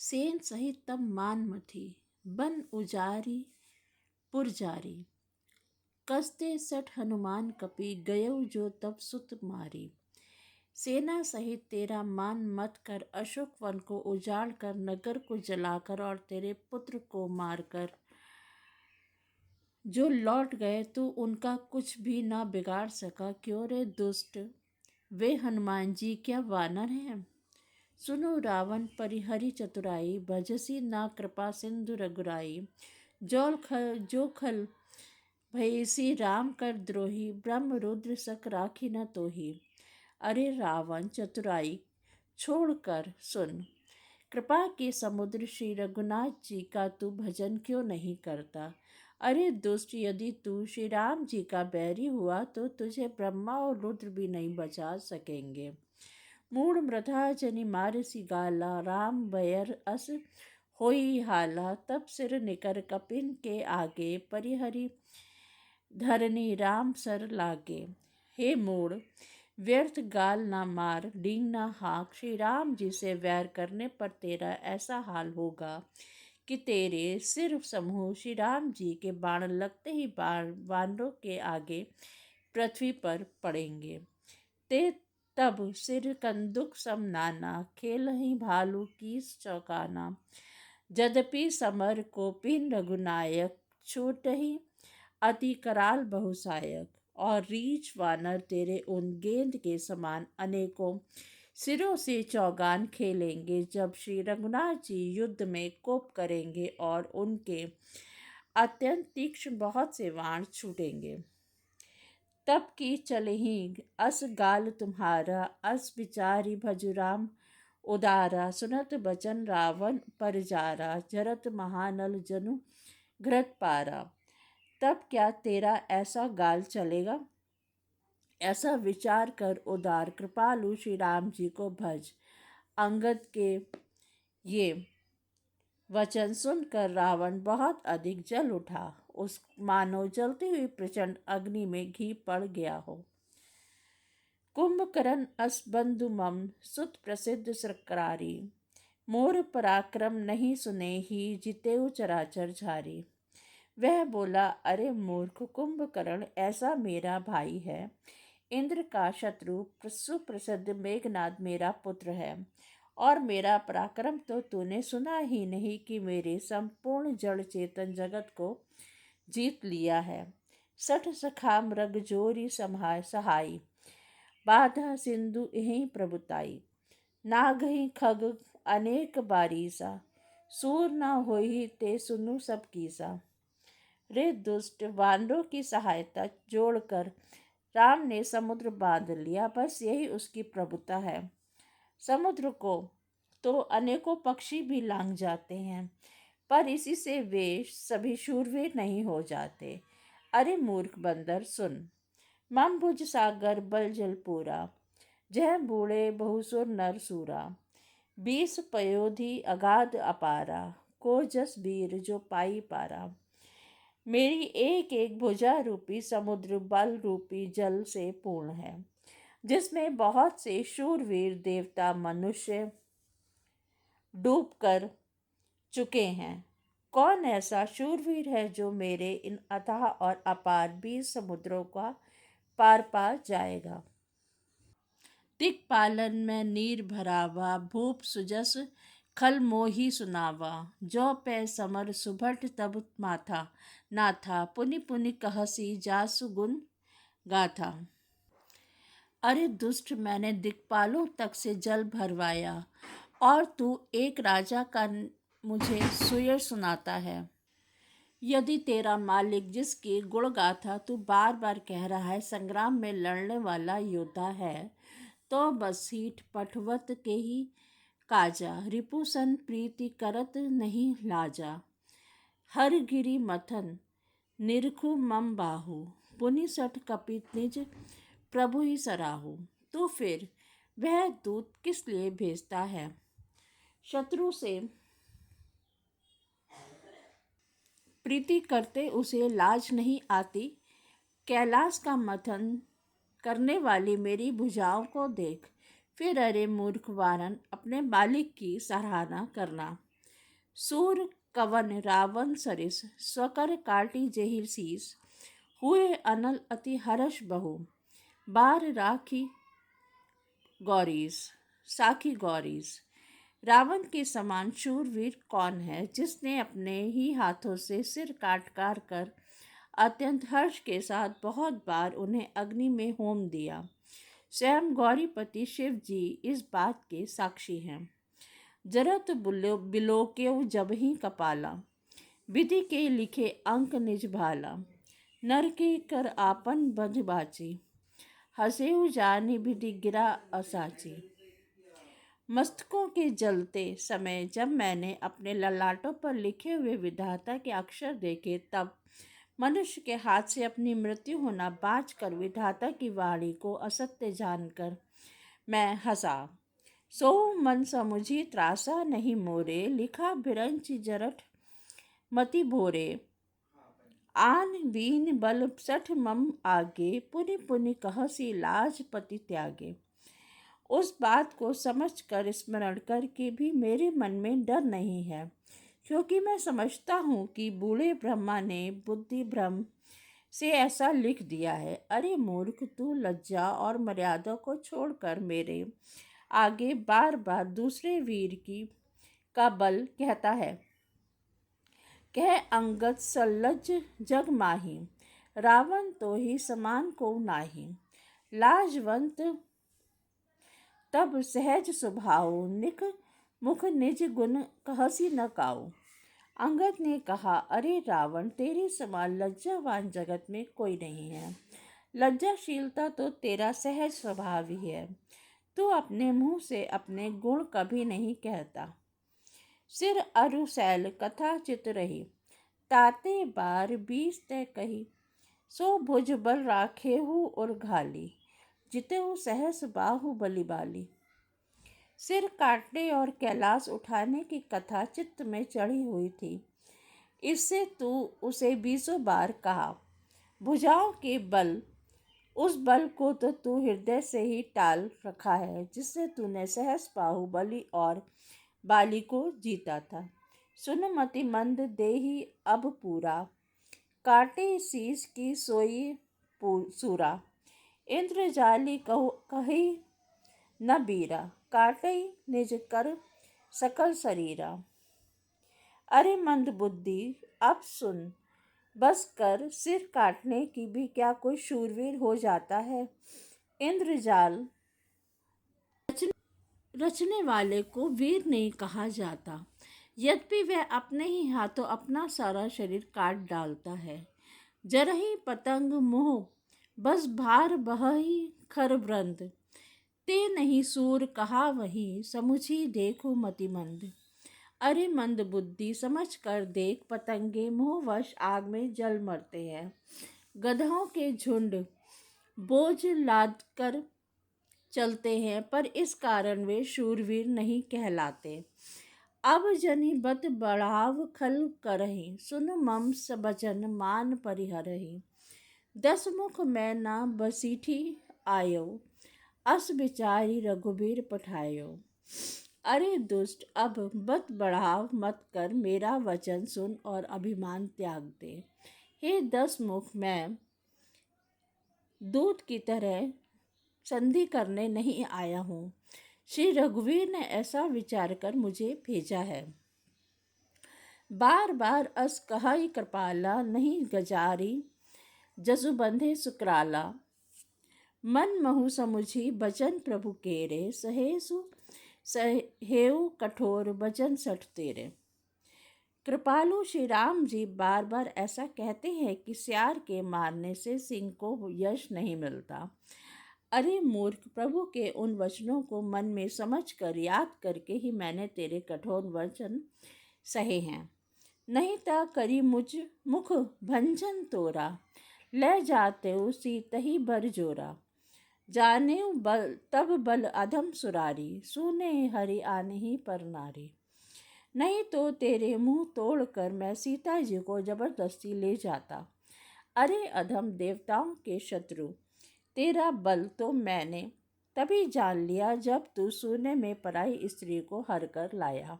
सेन सहित तब मान मथी, बन उजारी पुरजारी। कसते सठ हनुमान कपि, गयउ जो तब सुत मारी। सेना सहित तेरा मान मत कर, अशोक वन को उजाड़ कर, नगर को जलाकर और तेरे पुत्र को मारकर जो लौट गए तू उनका कुछ भी ना बिगाड़ सका। क्यों रे दुष्ट, वे हनुमान जी क्या वानर हैं। सुनो रावण परिहरि चतुराई, भजसी ना कृपा सिंधु रघुराई। जो खल भयसी राम कर द्रोही, ब्रह्म रुद्र सक राखी न तोही। अरे रावण चतुराई छोड़कर सुन, कृपा के समुद्र श्री रघुनाथ जी का तू भजन क्यों नहीं करता। अरे दुष्ट, यदि तू श्री राम जी का बैरी हुआ तो तुझे ब्रह्मा और रुद्र भी नहीं बचा सकेंगे। मूढ़ मृधा जनि मारसी गाला, राम बैर अस होई हाला। तब सिर निकर कपिन के आगे, परिहरि धरनी राम सर लागे। हे मूढ़, व्यर्थ गाल ना मार, डींग ना हाँक। श्री राम जी से वैर करने पर तेरा ऐसा हाल होगा कि तेरे सिर समूह श्री राम जी के बाण लगते ही वानरों के आगे पृथ्वी पर पड़ेंगे। ते तब सिर कंदुक सम नाना, खेलहि भालू कीस चौकाना। यद्यपि समर कोपिन रघुनायक, छूटहि अति कराल बहुसायक। और रीछ वानर तेरे उन गेंद के समान अनेकों सिरों से चौगान खेलेंगे, जब श्री रघुनाथ जी युद्ध में कोप करेंगे और उनके अत्यंत तीक्ष्ण बहुत से बाण छूटेंगे। तब की चलहि अस गाल तुम्हारा, अस विचारी भजुराम उदारा। सुनत बचन रावण परजारा, जरत महानल जनु घृत पारा। तब क्या तेरा ऐसा गाल चलेगा। ऐसा विचार कर उदार कृपालु श्री राम जी को भज। अंगद के ये वचन सुनकर रावण बहुत अधिक जल उठा, उस मानो जलती हुई प्रचंड अग्नि में घी पड़ गया हो। कुंभकर्ण अस बंधु मम, सुत प्रसिद्ध सरकारि। मोर पराक्रम नहीं सुने ही, जितेउ चराचर झारी। वह बोला, अरे मूर्ख कुंभकर्ण, ऐसा मेरा भाई है, इंद्र का शत्रु सुप्रसिद्ध मेघनाद मेरा पुत्र है। और मेरा पराक्रम तो तूने सुना ही नहीं कि मेरे संपूर्ण जड़ चेतन जगत को जीत लिया है। सठ सखा मृग जोरी सहाई, बाधा सिंधु यहीं प्रभुताई। नागहि खग अनेक बारीसा, सूर न होई ते सुनु सब कीसा। रे दुष्ट, वानरों की सहायता जोड़कर राम ने समुद्र बांध लिया, बस यही उसकी प्रभुता है। समुद्र को तो अनेकों पक्षी भी लांघ जाते हैं, पर इसी से वे सभी शूरवीर नहीं हो जाते। अरे मूर्ख बंदर सुन, मम भुज सागर बल जल पूरा, जह बूढ़े बहुसुर नर सूरा। 20 पयोधि अगाध अपारा, को जस वीर जो पाई पारा। मेरी एक एक भुजा रूपी समुद्र बल रूपी जल से पूर्ण है, जिसमें बहुत से शूरवीर देवता मनुष्य डूब कर चुके हैं। कौन ऐसा शूरवीर है जो मेरे इन अथाह और अपार 20 समुद्रों का पार पा जाएगा। दिक्पालन में नीर भरावा, भूप सुजस खल मोही सुनावा। जो पै समर सुभट तब माथा, नाथा पुनि पुनि कहसी जासु गुण गाथा। अरे दुष्ट, मैंने दिक्पालों तक से जल भरवाया और तू एक राजा का मुझे सुयर सुनाता है। यदि तेरा मालिक, जिसकी गुण गाथा तू बार बार कह रहा है, संग्राम में लड़ने वाला योद्धा है, तो बसीठ पठवत के ही काजा। रिपुसन प्रीति करत नहीं लाजा, हर गिरि मथन निरखु मम बाहु। पुनि सठ कपित निज प्रभु ही सराहु। तो फिर वह दूत किस लिए भेजता है। शत्रु से प्रीति करते उसे लाज नहीं आती। कैलाश का मथन करने वाली मेरी भुजाओं को देख। फिर अरे मूर्ख वारन, अपने मालिक की सराहना करना। सूर कवन रावण सरिस स्वकर काटी जेहि शीस। हुए अनल अति हर्ष बहु बार राखी गौरीस साखी गौरीस। रावण के समान शूरवीर कौन है जिसने अपने ही हाथों से सिर काट काट कर अत्यंत हर्ष के साथ बहुत बार उन्हें अग्नि में होम दिया। स्वयं गौरीपति शिव जी इस बात के साक्षी हैं। जरत बिलोक्यो जब ही कपाला विधि के लिखे अंक निज भाला। नर के कर आपन बंध बाची हसेऊ जानी विधि गिरा असाची। मस्तकों के जलते समय जब मैंने अपने ललाटों पर लिखे हुए विधाता के अक्षर देखे तब मनुष्य के हाथ से अपनी मृत्यु होना बाँच कर विधाता की वाणी को असत्य जानकर मैं हंसा। सो मन समुझी त्रासा नहीं मोरे लिखा बिरंच जरठ मति भोरे। आन वीन बल सठ मम आगे पुनि पुनि कहसी लाज पति त्यागे। उस बात को समझकर स्मरण करके भी मेरे मन में डर नहीं है, क्योंकि मैं समझता हूँ कि बूढ़े ब्रह्मा ने बुद्धि भ्रम से ऐसा लिख दिया है। अरे मूर्ख, तू लज्जा और मर्यादा को छोड़कर मेरे आगे बार बार दूसरे वीर की का बल कहता है। कह अंगद सल्लज जग माही रावण तो ही समान को नाही। लाजवंत तब सहज स्वभाव निक मुख निज गुण कहसी न काऊ। अंगद ने कहा, अरे रावण, तेरे समान लज्जावान जगत में कोई नहीं है। लज्जाशीलता तो तेरा सहज स्वभाव ही है। तू अपने मुंह से अपने गुण कभी नहीं कहता। सिर अरु सैल कथा चित रही ताते बार 20 तय कही। सो भुज बल राखेहु और घाली जितेहु सहस बाहु बलि बाली। सिर काटने और कैलाश उठाने की कथा चित्त में चढ़ी हुई थी, इससे तू उसे 20 बार कहा। भुजाओं के बल, उस बल को तो तू हृदय से ही टाल रखा है जिससे तूने सहस बाहुबली और बाली को जीता था। सुन मति मंद देही अब पूरा काटे शीस की सोई सूरा। इंद्रजाली कही न बीरा काटई निज कर सकल शरीरा। अरे मंद बुद्धि, अब सुन, बस कर, सिर काटने की भी क्या कोई शूरवीर हो जाता है। इंद्रजाल रचने वाले को वीर नहीं कहा जाता, यद्यपि वह अपने ही हाथों अपना सारा शरीर काट डालता है। जरही पतंग मोह बस भार बहही खर वृंद। ते नहीं सूर कहा वही समुझी देखो मतिमंद। अरे मंद बुद्धि, समझ कर देख, पतंगे मोहवश आग में जल मरते हैं। गधों के झुंड बोझ लाद कर चलते हैं, पर इस कारण वे शूरवीर नहीं कहलाते। अब जनि बत बढ़ाव खल करहि सुन मम बचन मान परिहरहि। 10 मुख मैं ना बसीठी आयो अस विचारी रघुबीर पठायो। अरे दुष्ट, अब बत बढ़ाव मत कर, मेरा वचन सुन और अभिमान त्याग दे। हे 10 मुख, मैं दूत की तरह संधि करने नहीं आया हूँ। श्री रघुवीर ने ऐसा विचार कर मुझे भेजा है। बार बार अस कहाई कृपाला नहीं गजारी जसु बंधे सुकराला। मन महु समुझी बचन प्रभु केरे सहेऊ कठोर बचन सठ तेरे। कृपालु श्री राम जी बार बार ऐसा कहते हैं कि सियार के मारने से सिंह को यश नहीं मिलता। अरे मूर्ख, प्रभु के उन वचनों को मन में समझकर याद करके ही मैंने तेरे कठोर वचन सहे हैं। नहीं ता करी मुझ मुख भंजन तोरा ले जाते सीतही बर जोरा। जाने बल तब बल अधम सुरारी सुने हरि आने ही पर नारी। नहीं तो तेरे मुंह तोड़कर मैं सीता जी को जबरदस्ती ले जाता। अरे अधम, देवताओं के शत्रु, तेरा बल तो मैंने तभी जान लिया जब तू सोने में पराई स्त्री को हर कर लाया।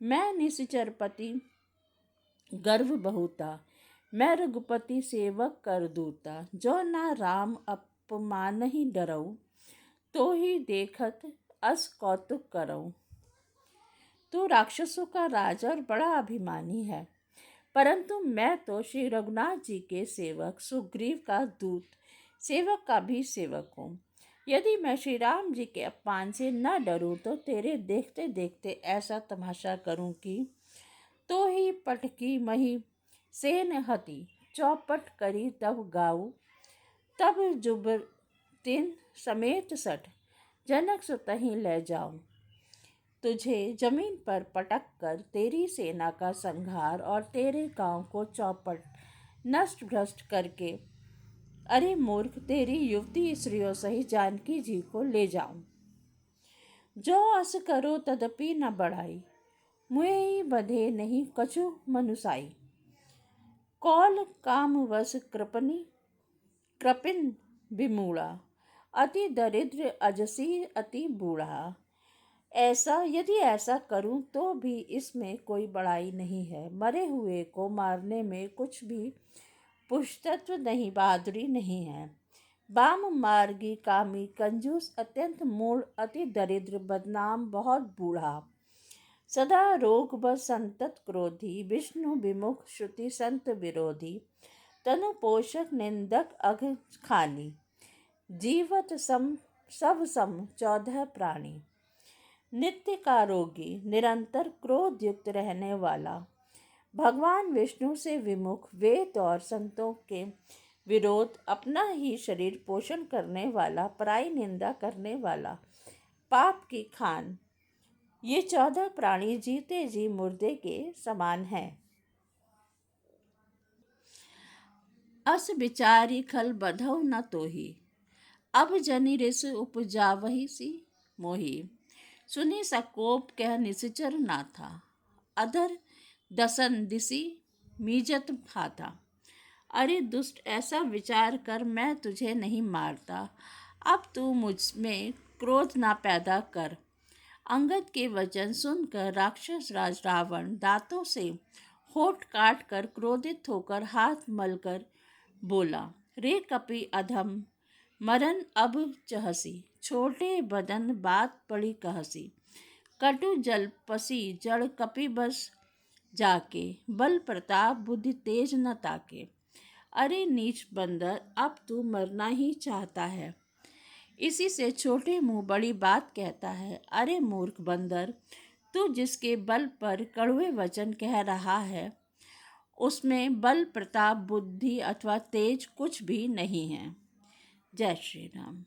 मैं निश्चरपति गर्व बहुता, मैं रघुपति सेवक कर दूता। जो ना राम अपमान ही डरऊ, तो ही देखत अस कौतुक करऊं। तू राक्षसों का राजा और बड़ा अभिमानी है, परंतु मैं तो श्री रघुनाथ जी के सेवक सुग्रीव का दूत, सेवक का भी सेवक हूँ। यदि मैं श्री राम जी के अपमान से न डरूं तो तेरे देखते देखते ऐसा तमाशा करूं कि तो ही पटकी मही सेन हती, चौपट करी तब गाऊ। तब जुबर तिन समेत सठ, जनक सुतहि ले जाऊं। तुझे जमीन पर पटक कर तेरी सेना का संहार और तेरे गांव को चौपट नष्ट भ्रष्ट करके, अरे मूर्ख, तेरी युवती स्त्रियों सहित जानकी जी को ले जाऊं। जो अस करो तदपि न बढ़ाई, मुझे बधे नहीं कछु मनुसाई। कौल काम वश कृपिन विमूढ़ा, अति दरिद्र अजसी अति बूढ़ा। यदि ऐसा करूं तो भी इसमें कोई बड़ाई नहीं है। मरे हुए को मारने में कुछ भी पुरुषत्व नहीं, बहादुरी नहीं है। वाम मार्गी कामी कंजूस अत्यंत मूढ़ अति दरिद्र बदनाम बहुत बूढ़ा, सदा रोग व संतत क्रोधी, विष्णु विमुख श्रुति संत विरोधी, तनु पोषक निंदक अघ खानी, जीवत सम सब सम 14 प्राणी। नित्य का रोगी, निरंतर क्रोध युक्त रहने वाला, भगवान विष्णु से विमुख, वेद और संतों के विरोध, अपना ही शरीर पोषण करने वाला, पराई निंदा करने वाला, पाप की खान, ये 14 प्राणी जीते जी मुर्दे के समान हैं। अस विचारी खल बधौ न तोही, अब जनि रिस उपजावहि सी मोही। सुनी सकोप कह निश्चर ना था, अधर दसन दिसी मीजत खाता। अरे दुष्ट, ऐसा विचार कर मैं तुझे नहीं मारता, अब तू मुझ में क्रोध ना पैदा कर। अंगद के वचन सुनकर राक्षस राज रावण दांतों से होठ काट कर क्रोधित होकर हाथ मलकर बोला, रे कपि अधम, मरन अब चहसी, छोटे बदन बात पड़ी कहसी। कटु जल पसी जड़ कपि बस जाके, बल प्रताप बुद्धि तेज न ताके। अरे नीच बंदर, अब तू मरना ही चाहता है, इसी से छोटे मुंह बड़ी बात कहता है। अरे मूर्ख बंदर, तू जिसके बल पर कड़वे वचन कह रहा है, उसमें बल प्रताप बुद्धि अथवा तेज कुछ भी नहीं है। जय श्री राम।